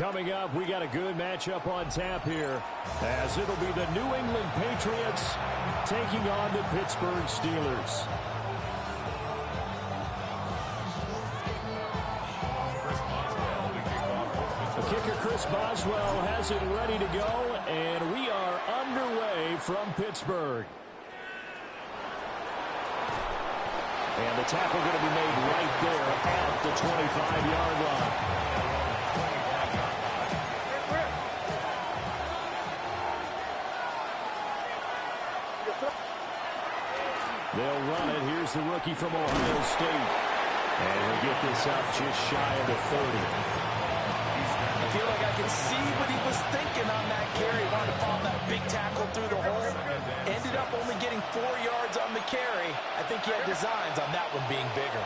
Coming up, we got a good matchup on tap here, as it'll be the New England Patriots taking on the Pittsburgh Steelers. The kicker, Chris Boswell, has it ready to go, and we are underway from Pittsburgh. And the tackle going to be made right there at the 25-yard line. They'll run it. Here's the rookie from Ohio State. And he'll get this up just shy of the 30. I feel like I can see what he was thinking on that carry. Wanted to follow that big tackle through the hole. Ended up only getting 4 yards on the carry. I think he had designs on that one being bigger.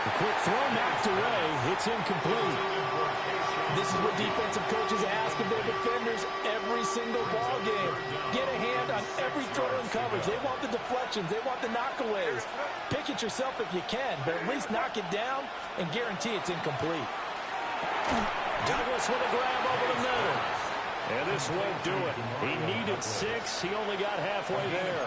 A quick throw knocked away. It's incomplete. This is what defensive coaches ask of their defenders every single ball game. Get a hand on every throw in coverage. They want the deflections. They want the knockaways. Pick it yourself if you can, but at least knock it down and guarantee it's incomplete. Douglas with a grab over the middle. And this won't do it. He needed 6. He only got halfway there.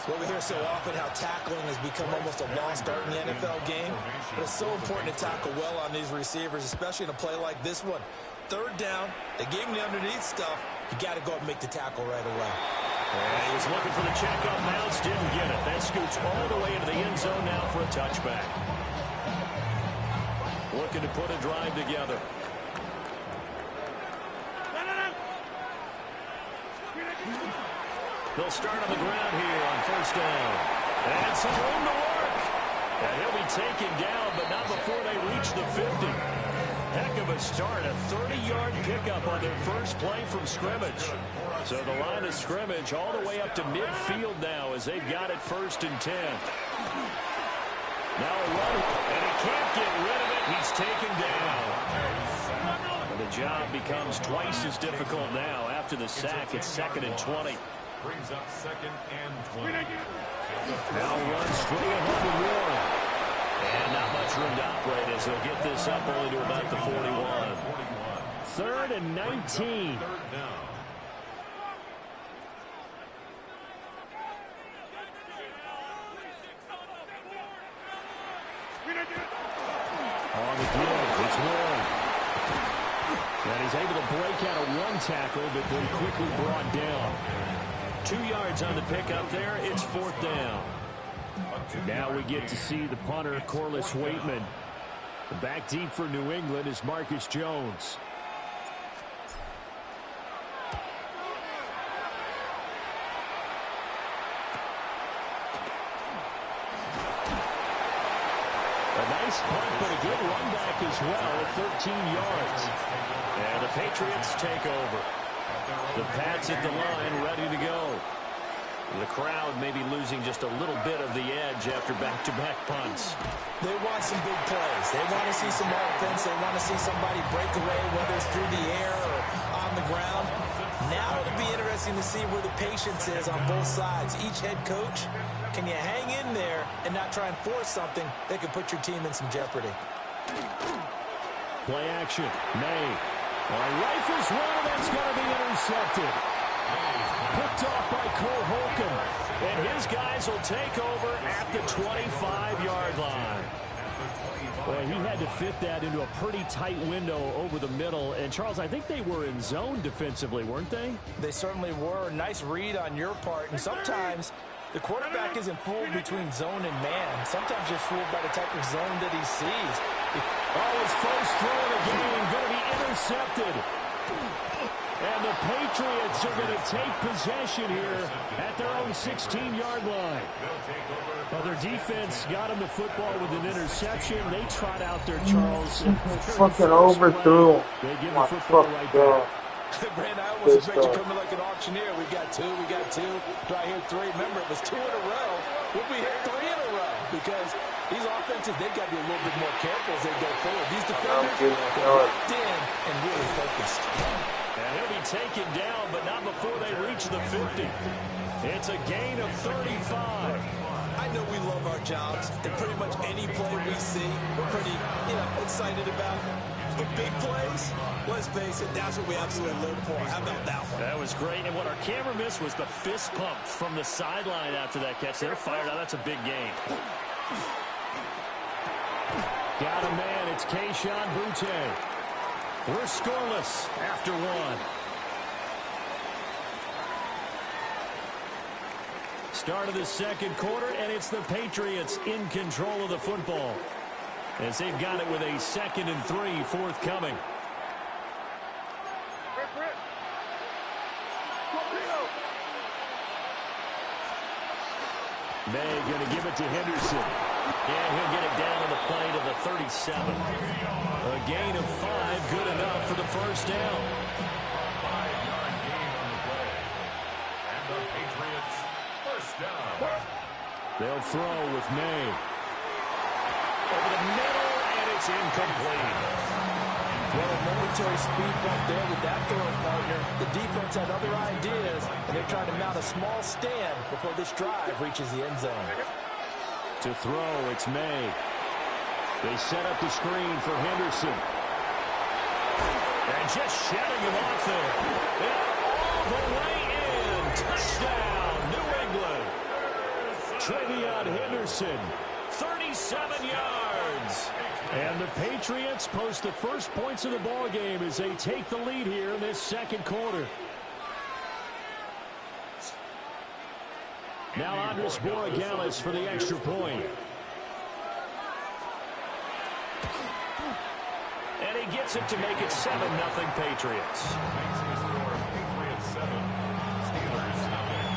Well, we hear so often how tackling has become almost a lost art in the NFL game. But it's so important to tackle well on these receivers, especially in a play like this one. 3rd down, they gave him the underneath stuff. You got to go and make the tackle right away. And he was looking for the check-up bounce, didn't get it. That scoots all the way into the end zone now for a touchback. Looking to put a drive together. They'll start on the ground here on 1st down. And some room to work. And he'll be taken down, but not before they reach the 50. Heck of a start. A 30-yard pickup on their first play from scrimmage. So the line of scrimmage all the way up to midfield now as they've got it 1st and 10. Now a run, and he can't get rid of it. He's taken down. And the job becomes twice as difficult now after the sack. It's 2nd and 20. Brings up 2nd and 20. Now run straight ahead to Warren. And not much room to operate as he'll get this up only to about the 41. 3rd and 19. On the give, it's Warren. And he's able to break out of one tackle, but then quickly brought down. 2 yards on the pickup there. It's 4th down. Now we get to see the punter, Corliss Waitman. Back deep for New England is Marcus Jones. A nice punt, but a good run back as well, 13 yards. And the Patriots take over. The Pats at the line, ready to go. The crowd may be losing just a little bit of the edge after back-to-back punts. They want some big plays. They want to see some offense. They want to see somebody break away, whether it's through the air or on the ground. Now it'll be interesting to see where the patience is on both sides. Each head coach, can you hang in there and not try and force something that could put your team in some jeopardy? Play action. May. Rifles one, that's going to be intercepted. Picked off by Cole Holcomb. And his guys will take over at the 25-yard line. Well, he had to fit that into a pretty tight window over the middle. And, Charles, I think they were in zone defensively, weren't they? They certainly were. Nice read on your part. And sometimes the quarterback isn't fooled between zone and man. Sometimes you're fooled by the type of zone that he sees. His first throw of the game going to be intercepted. And the Patriots are going to take possession here at their own 16-yard line. Well, their defense got them the football with an interception. They trot out there, Charles. Fucking overthrew. They give the football right back. Brandon, I almost expect you coming like an auctioneer. We got two. Do I hear 3? Remember, it was 2 in a row. We'll be here 3 in a row because these offenses, they've got to be a little bit more careful as they go forward. These defenders, they're locked in and really focused. And he'll be taken down, but not before they reach the 50. It's a gain of 35. I I know we love our jobs, and pretty much any play we see, we're pretty, excited about. But big plays, let's face it, that's what we absolutely live for. How about that one? That was great, and what our camera missed was the fist pump from the sideline after that catch. They're fired out. That's a big gain. Got a man. It's Keyshawn Boutte. We're scoreless after one. Start of the second quarter, and it's the Patriots in control of the football, as they've got it with a 2nd and 3 forthcoming. May going to give it to Henderson. And he'll get it down to the play to the 37. A gain of 5, good enough for the first down. A 5-yard gain on the play. And the Patriots first down. They'll throw with May. Over the middle, and it's incomplete. Well, a momentary speed bump there with that throwing partner. The defense had other ideas, and they're trying to mount a small stand before this drive reaches the end zone. To throw, it's May. They set up the screen for Henderson. And just shutting him off there. And all the way in. Touchdown, New England. Trevion Henderson, 37 yards. And the Patriots post the first points of the ball game as they take the lead here in this second quarter. Now Andres Borregales for the extra point. And he gets it to make it 7-0 Patriots. Makes the score Patriots 7, Steelers nothing.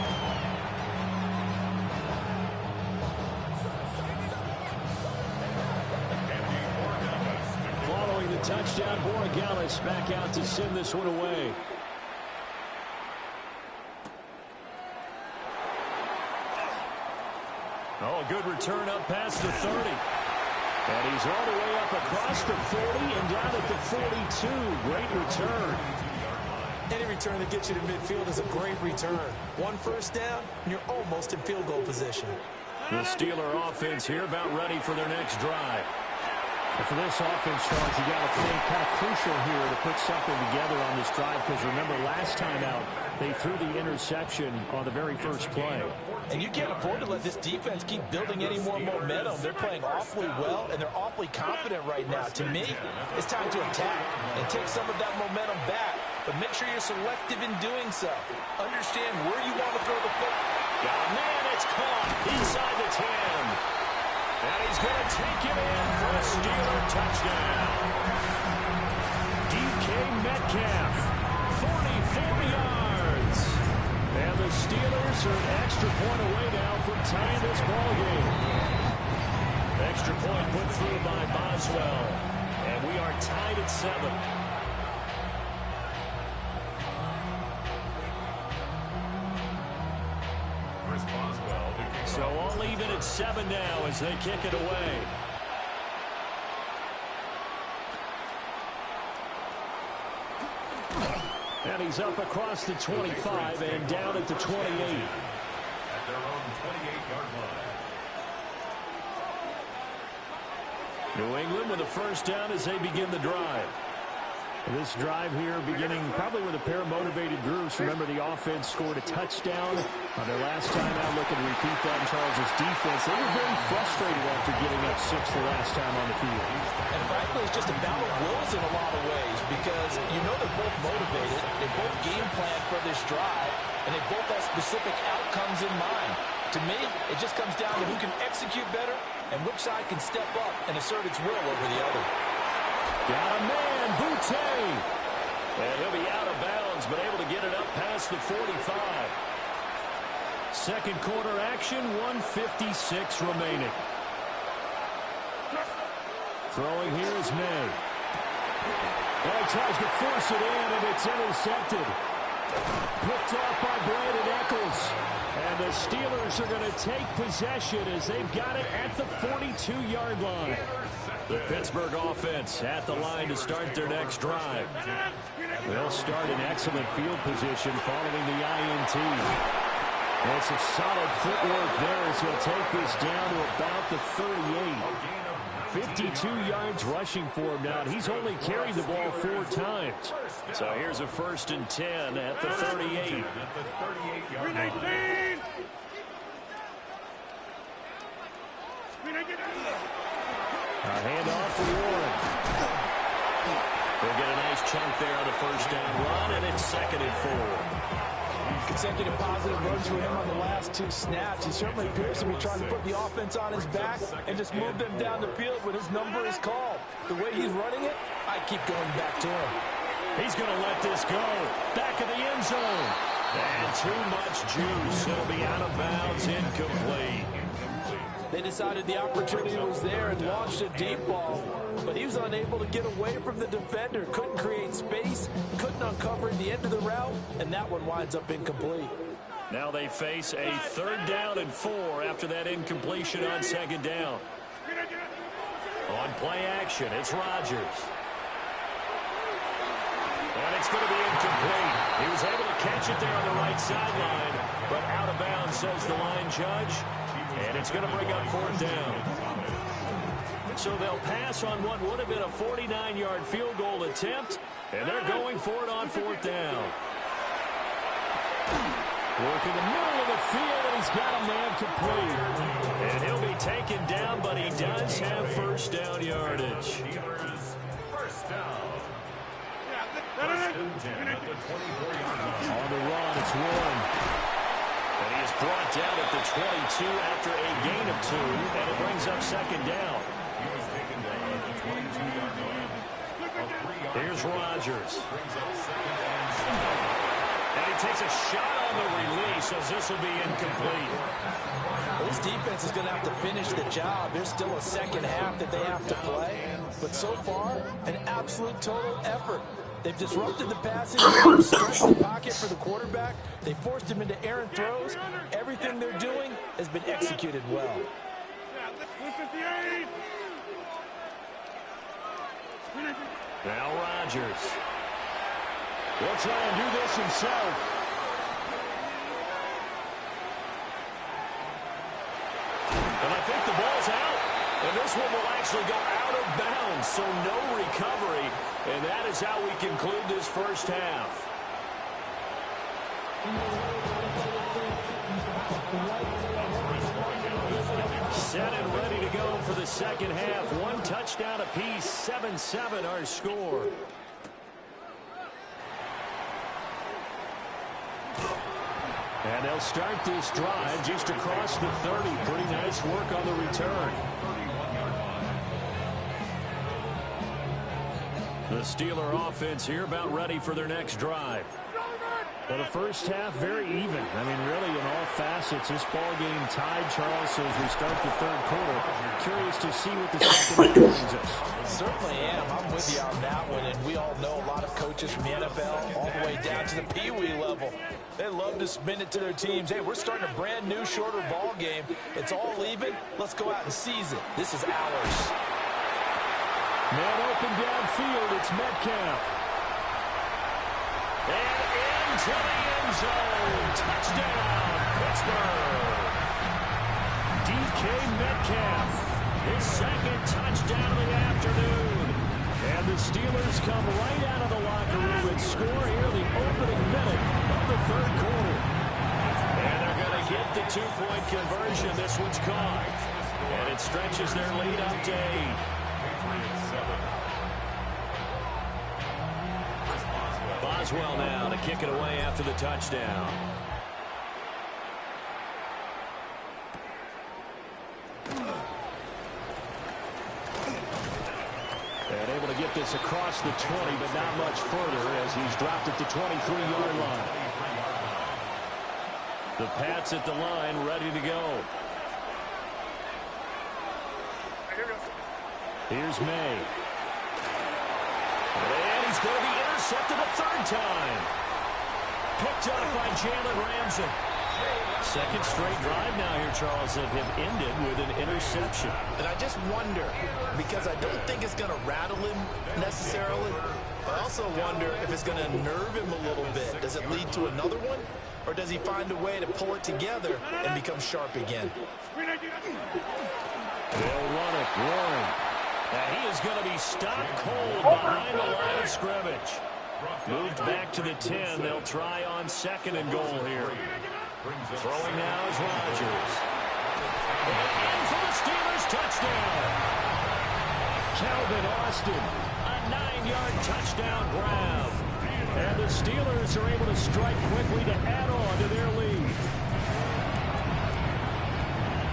Following the touchdown, Borregales back out to send this one away. Oh, a good return up past the 30. And he's all the way up across the 40 and down at the 42. Great return. Any return that gets you to midfield is a great return. One first down, and you're almost in field goal position. The Steeler offense here about ready for their next drive. And for this offense, Charles, you got to think kind of crucial here to put something together on this drive, because remember last time out, they threw the interception on the very first play. And you can't afford to let this defense keep building any more momentum. They're playing awfully well, and they're awfully confident right now. To me, it's time to attack and take some of that momentum back, but make sure you're selective in doing so. Understand where you want to throw the football. Got a man, it's caught inside the 10. And he's going to take it in for a Steeler touchdown. DK Metcalf, 44 yards. And the Steelers are an extra point away now from tying this ball game. Extra point put through by Boswell. And we are tied at 7. So all even at 7 now as they kick it away. And he's up across the 25 and down at the 28. At their own 28-yard line. New England with a first down as they begin the drive. This drive here beginning probably with a pair of motivated groups. Remember, the offense scored a touchdown on their last time out. Looking to repeat that in Charles's defense. They were very frustrated after giving up 6 the last time on the field. And frankly, it's just a battle of wills in a lot of ways, because you know they're both motivated. They both game plan for this drive, and they both have specific outcomes in mind. To me, it just comes down to who can execute better and which side can step up and assert its will over the other. Got a man, Boutte. And he'll be out of bounds, but able to get it up past the 45. Second quarter action, 1:56 remaining. Throwing here is May. And he tries to force it in, and it's intercepted. Picked off by Brandon Eccles. And the Steelers are going to take possession as they've got it at the 42-yard line. The Pittsburgh offense at the line to start their next drive. They'll start in excellent field position following the INT. And some solid footwork there as he'll take this down to about the 38. 52 yards rushing for him now. He's only carried the ball 4 times. So here's a 1st and 10 at the 38. A handoff for Warren. They'll get a nice chunk there on the 1st down run, and it's 2nd and 4. Consecutive positive runs for him on the last 2 snaps. He certainly appears to be trying to put the offense on his back and just move them down the field when his number is called. The way he's running it, I keep going back to him. He's going to let this go. Back of the end zone. And too much juice. It'll be out of bounds, incomplete. They decided the opportunity was there and launched a deep ball, but he was unable to get away from the defender. Couldn't create space, couldn't uncover the end of the route, and that one winds up incomplete. Now they face a 3rd down and 4 after that incompletion on 2nd down. On play action, it's Rodgers. And it's going to be incomplete. He was able to catch it there on the right sideline, but out of bounds, says the line judge. And it's going to bring up 4th down. So they'll pass on what would have been a 49-yard field goal attempt, and they're going for it on 4th down. Working the middle of the field, and he's got a man complete. And he'll be taken down, but he does have 1st down yardage. First down. On the run, it's Warren. And he is brought down at the 22 after a gain of 2, and it brings up 2nd down. Here's Rodgers. And he takes a shot on the release as this will be incomplete. This defense is going to have to finish the job. There's still a 2nd half that they have to play. But so far, an absolute total effort. They've disrupted the passing game, stretched the pocket for the quarterback. They forced him into errant throws. Everything they're doing has been executed well. Now Rodgers. He'll try and do this himself. And I think the ball's out. And this one will actually go out of bounds, so no recovery. And that is how we conclude this 1st half. Set and ready to go for the 2nd half. 1 touchdown apiece, 7-7 our score. And they'll start this drive just across the 30. Pretty nice work on the return. The Steeler offense here about ready for their next drive. Well, the 1st half, very even. I mean, really, in all facets, this ball game tied, Charles, so as we start the 3rd quarter. Curious to see what the 2nd half brings us. Certainly am. I'm with you on that one, and we all know a lot of coaches from the NFL all the way down to the Pee-wee level. They love to spin it to their teams. Hey, we're starting a brand new, shorter ball game. It's all even. Let's go out and seize it. This is ours. Man open downfield, it's Metcalf. And into the end zone. Touchdown, Pittsburgh. DK Metcalf, his 2nd touchdown of the afternoon. And the Steelers come right out of the locker room and score here in the opening minute of the 3rd quarter. And they're going to get the 2-point conversion. This one's caught. And it stretches their lead up to 8. Boswell now to kick it away after the touchdown. And able to get this across the 20, but not much further as he's dropped at the 23-yard line. The Pats at the line, ready to go. Here's May. And he's going to be intercepted a 3rd time. Picked up by Jalen Ramsey. 2nd straight drive now here, Charles, that have ended with an interception. And I just wonder, because I don't think it's going to rattle him necessarily, but I also also wonder if it's going to unnerve him a little bit. Does it lead to another one? Or does he find a way to pull it together and become sharp again? They'll run it. Warren. And he is going to be stopped cold behind the line of scrimmage. Moved back to the 10. They'll try on 2nd and goal here. Throwing now is Rodgers. And in for the Steelers touchdown. Calvin Austin, a 9-yard touchdown grab. And the Steelers are able to strike quickly to add on to their lead.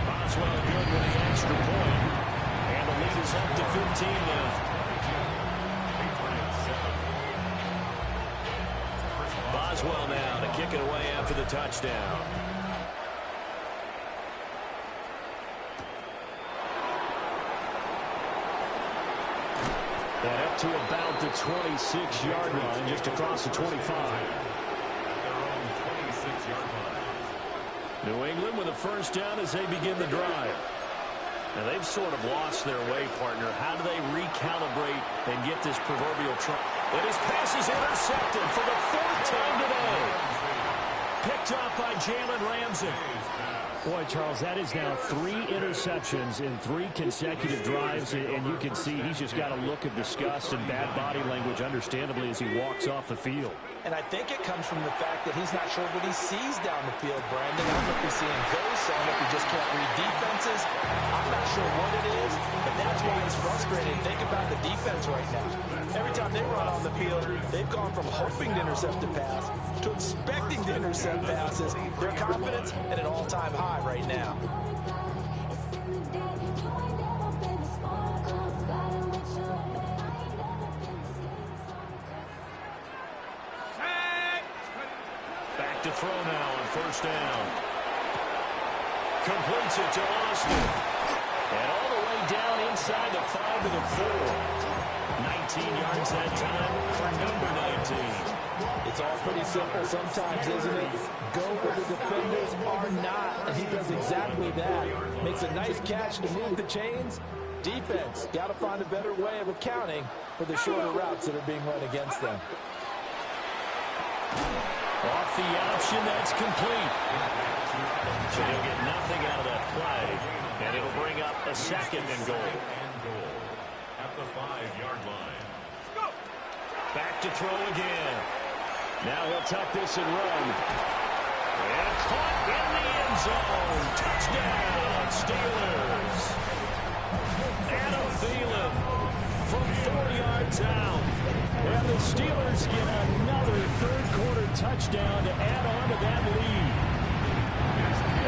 Boswell good with the extra point. And the lead is up to 15 now. Boswell now to kick it away after the touchdown. And up to about the 26-yard line, just across the 25. New England with a first down as they begin the drive. Now they've sort of lost their way, partner. How do they recalibrate and get this proverbial truck? And his pass is intercepted for the 4th time today. Picked up by Jalen Ramsey. Boy, Charles, that is now 3 interceptions in 3 consecutive drives, and you can see he's just got a look of disgust and bad body language, understandably, as he walks off the field. And I think it comes from the fact that he's not sure what he sees down the field, Brandon. I don't know if he's seeing ghosts. I don't know if he just can't read defenses. I'm not sure what it is, but that's why he's frustrated. Think about the defense right now. Every time they run on the field, they've gone from hoping to intercept a pass to expecting to intercept passes. Their confidence at an all-time high right now. Back to throw now on first down. Completes it to Austin. And all the way down inside the 5 to the 4. 19 yards that time for number 19. It's all pretty simple sometimes, isn't it? Go where the defenders are not, and he does exactly that. Makes a nice catch to move the chains. Defense, got to find a better way of accounting for the shorter routes that are being run against them. Off the option, that's complete. So he'll get nothing out of that play, and it'll bring up a 2nd and goal. At the 5-yard line. Back to throw again. Now he'll tuck this and run. And caught in the end zone. Touchdown, Steelers. Adam Thielen from 4 yards out. And the Steelers get another third-quarter touchdown to add on to that lead.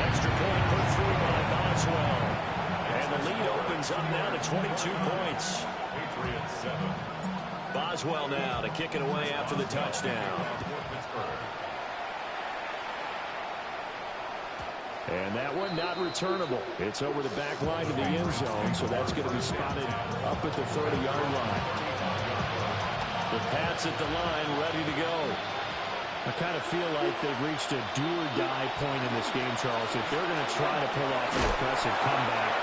Extra point put through by Boswell. And the lead opens up now to 22 points. Patriots 7. Boswell now to kick it away after the touchdown. And that one not returnable. It's over the back line to the end zone, so that's going to be spotted up at the 30-yard line. The Pats at the line, ready to go. I kind of feel like they've reached a do-or-die point in this game, Charles. If they're going to try to pull off an impressive comeback,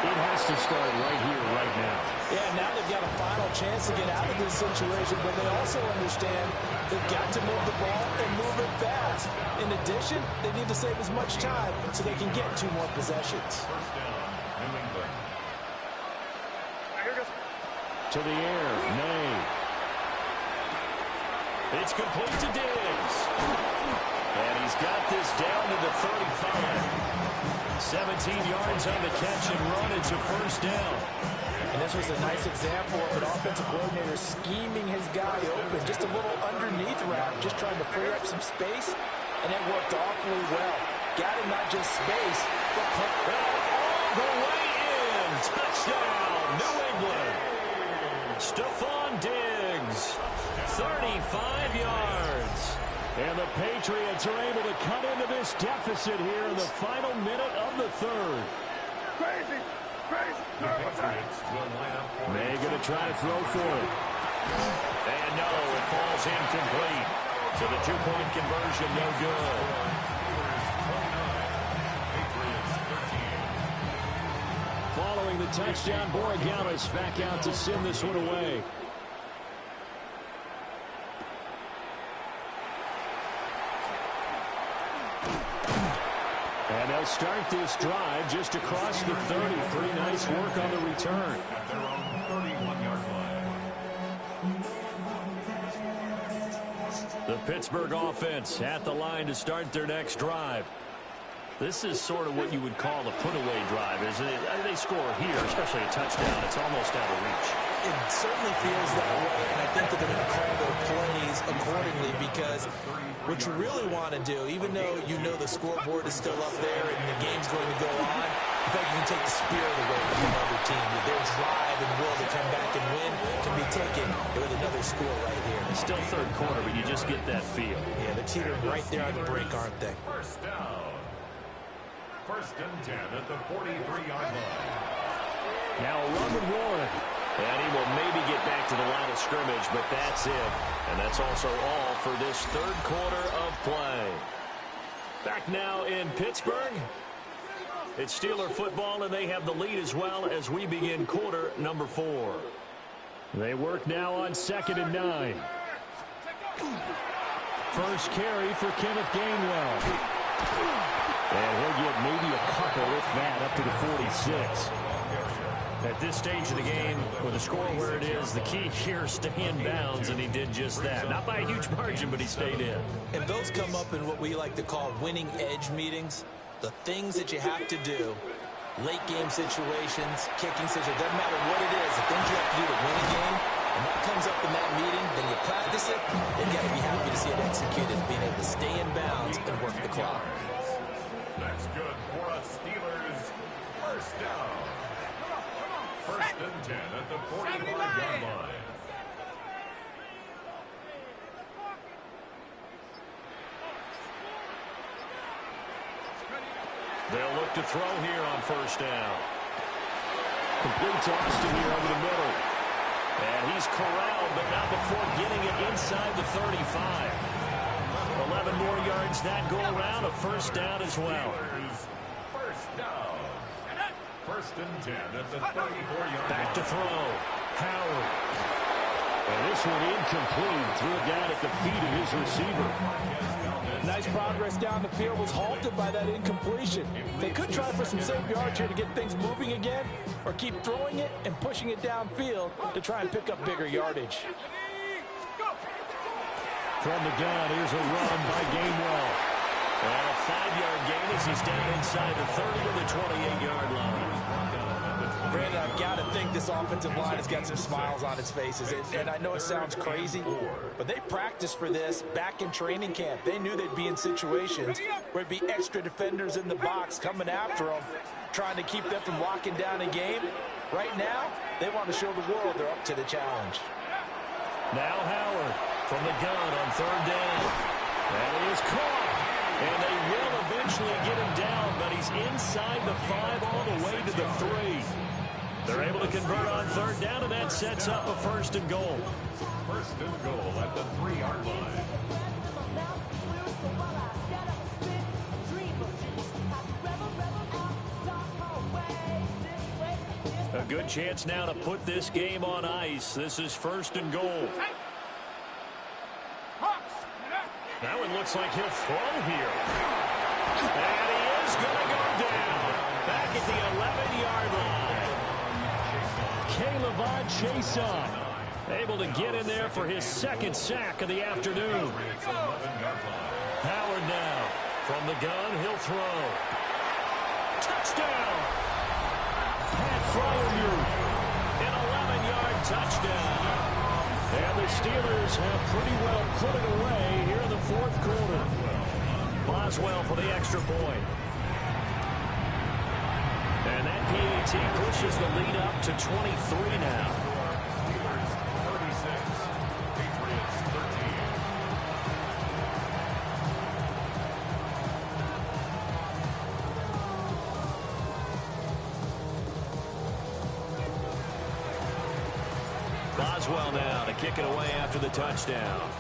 it has to start right here, right now. Yeah, now they've got a final chance to get out of this situation, but they also understand they've got to move the ball and move it fast. In addition, they need to save as much time so they can get 2 more possessions. First down, New England. To the air, May. It's complete to Diggs. And he's got this down to the 35. 17 yards on the catch and run. It's a first down. And this was a nice example of an offensive coordinator scheming his guy open. Just a little underneath route, just trying to free up some space. And it worked awfully well. Got him not just space, but all the way in. Touchdown, New England. Stephon Diggs, 35 yards. And the Patriots are able to cut into this deficit here in the final minute of the third. The Patriots will line up for May going to try to throw for it. And no, it falls incomplete. So the 2-point conversion, no good. Following the touchdown, Borregales back out to send this one away. And they'll start this drive just across the 30. Pretty nice work on the return. At their own 31-yard line. The Pittsburgh offense at the line to start their next drive. This is sort of what you would call a put-away drive, isn't it? They score here, especially a touchdown. It's almost out of reach. It certainly feels that way, and I think that they're going to call their plays accordingly because what you really want to do, even though you know the scoreboard is still up there and the game's going to go on, in fact, you can take the spirit away from another team. Their drive and will to come back and win can be taken with another score right here. It's still third quarter, but you just get that feel. Yeah, they're teetering right there on the break, aren't they? First down. First and 10 at the 43-yard line. Now a run with Warren. And he will maybe get back to the line of scrimmage, but that's it. And that's also all for this third quarter of play. Back now in Pittsburgh. It's Steeler football, and they have the lead as well as we begin quarter number 4. They work now on 2nd and 9. First carry for Kenneth Gainwell. And he'll get maybe a couple, if that, up to the 46. At this stage of the game, with the score where it is, the key here, stay in bounds, and he did just that. Not by a huge margin, but he stayed in. And those come up in what we like to call winning edge meetings. The things that you have to do, late game situations, kicking situations, doesn't matter what it is, the things you have to do to win a game, and that comes up in that meeting, then you practice it, then you got to be happy to see it executed, being able to stay in bounds and work the clock. That's good for us Steelers. First down. First and 10 at the 45-yard line. They'll look to throw here on first down. Complete to Austin here over the middle. And he's corralled, but not before getting it inside the 35. 11 more yards that go around, a first down as well. First down. First and 10 at the 34-yard line. Back to throw. Howard. And this one incomplete. Threw it down at the feet of his receiver. Nice progress down the field, was halted by that incompletion. They could try for some safe yards here to get things moving again, or keep throwing it and pushing it downfield to try and pick up bigger yardage. From the gun, here's a run by Gainwell. And a 5-yard gain as he's down inside the 30 to the 28-yard line. Brandon, I've got to think this offensive line has got some smiles on its faces. And I know it sounds crazy, but they practiced for this back in training camp. They knew they'd be in situations where there'd be extra defenders in the box coming after them, trying to keep them from locking down a game. Right now, they want to show the world they're up to the challenge. Now Howard from the gun on third down. And he is caught. And they will eventually get him down, but he's inside the 5 all the way to the 3. They're able to convert on third down, and that sets up a first and goal. First and goal at the 3-yard line. A good chance now to put this game on ice. This is first and goal. That one looks like he'll throw here. And he is going to go down. Back at the 11-yard line. K'Lavon Chaisson able to get in there for his second sack of the afternoon. Howard now from the gun. He'll throw. Touchdown. Pat Fryermuth. An 11-yard touchdown. And the Steelers have pretty well put it away here in the fourth quarter. Boswell for the extra point. And that PAT pushes the lead up to 23 now. Steelers 36, Patriots 13. Boswell now to kick it away after the touchdown.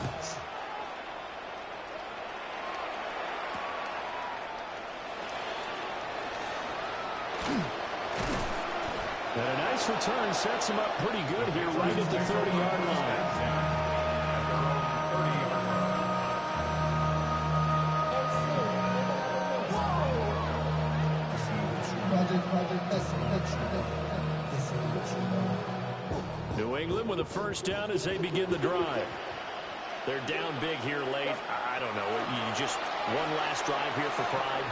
And a nice return sets him up pretty good here right at the 30-yard line. New England with a first down as they begin the drive. They're down big here late. I don't know. You just one last drive here for pride.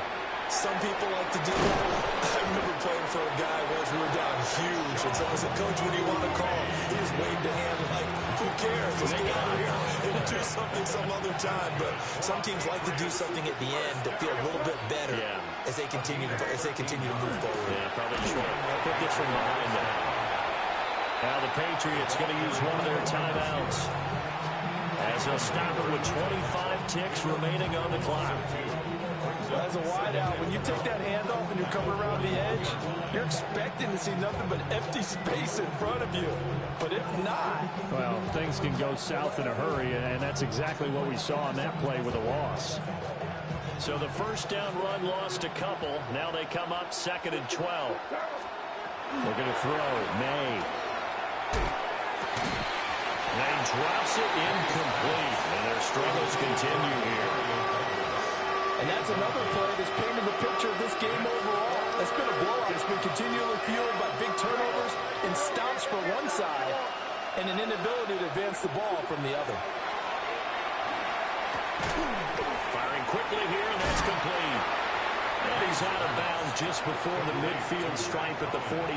Some people like to do that. I remember playing for a guy once we were down huge. And so I said, Coach, what do you want to call? He just waved a hand like, who cares? Let's get out of here and do something some other time. But some teams like to do something at the end to feel a little bit better as they continue to move forward. Yeah, probably just want to put this one behind them. Now the Patriots going to use one of their timeouts as they'll stop it with 25 ticks remaining on the clock. As a wideout, when you take that handoff and you're coming around the edge, you're expecting to see nothing but empty space in front of you. But if not, well, things can go south in a hurry, and that's exactly what we saw on that play with a loss. So the first down run lost a couple. Now they come up 2nd and 12. They're going to throw. May drops it incomplete, and their struggles continue here. And that's another play that's painted the picture of this game overall. It's been a blowout. It's been continually fueled by big turnovers and stops for one side and an inability to advance the ball from the other. Firing quickly here, and that's complete. And he's out of bounds just before the midfield stripe at the 49.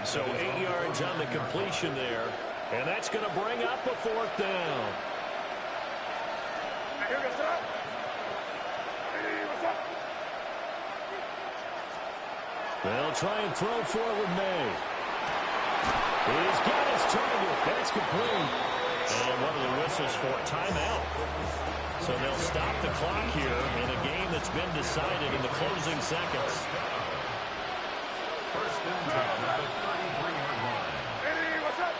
So 8 yards on the completion there. And that's going to bring up a 4th down. They'll try and throw forward May. He's got his target. That's complete. And one of the whistles for timeout. So they'll stop the clock here in a game that's been decided in the closing seconds. First and 10 at the 33-yard line. What's up?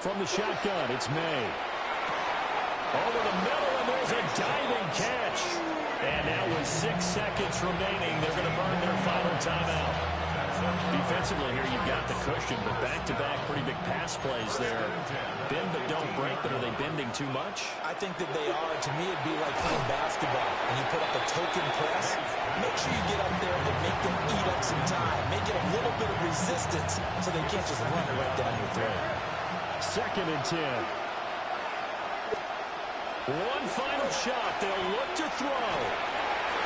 From the shotgun, it's May. Over the middle, and there's a diving catch. And now with 6 seconds remaining, they're going to burn their final timeout. Defensively here, you've got the cushion, but back-to-back pretty big pass plays there. Bend but don't break, but are they bending too much? I think that they are. To me, it'd be like playing basketball. When you put up a token press, make sure you get up there and make them eat up some time. Make it a little bit of resistance so they can't just run it right down your throat. 2nd and 10. One final shot. They'll look to throw.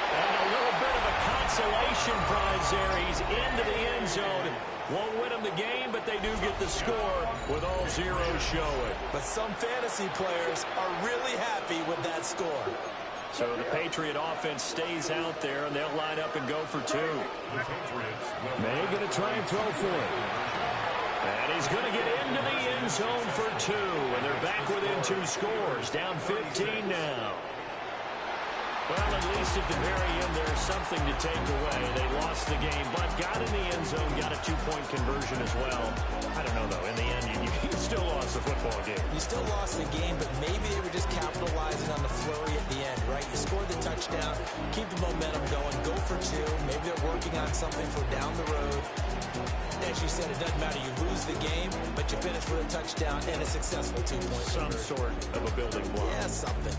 And a little bit of a consolation prize there. He's into the end zone. Won't win them the game, but they do get the score with all zeros showing. But some fantasy players are really happy with that score. So the Patriot offense stays out there, and they'll line up and go for 2. May going to try and throw for it. And he's going to get into the end zone for 2. And they're back within 2 scores. Down 15 now. Well, at least at the very end, there's something to take away. They lost the game, but got in the end zone, got a 2-point conversion as well. I don't know, though. In the end, you still lost the football game. You still lost the game, but maybe they were just capitalizing on the flurry at the end, right? You scored the touchdown, keep the momentum going, go for 2. Maybe they're working on something for down the road. As you said, it doesn't matter. You lose the game, but you finish with a touchdown and a successful 2-point Some sort of a building block. Yeah, something.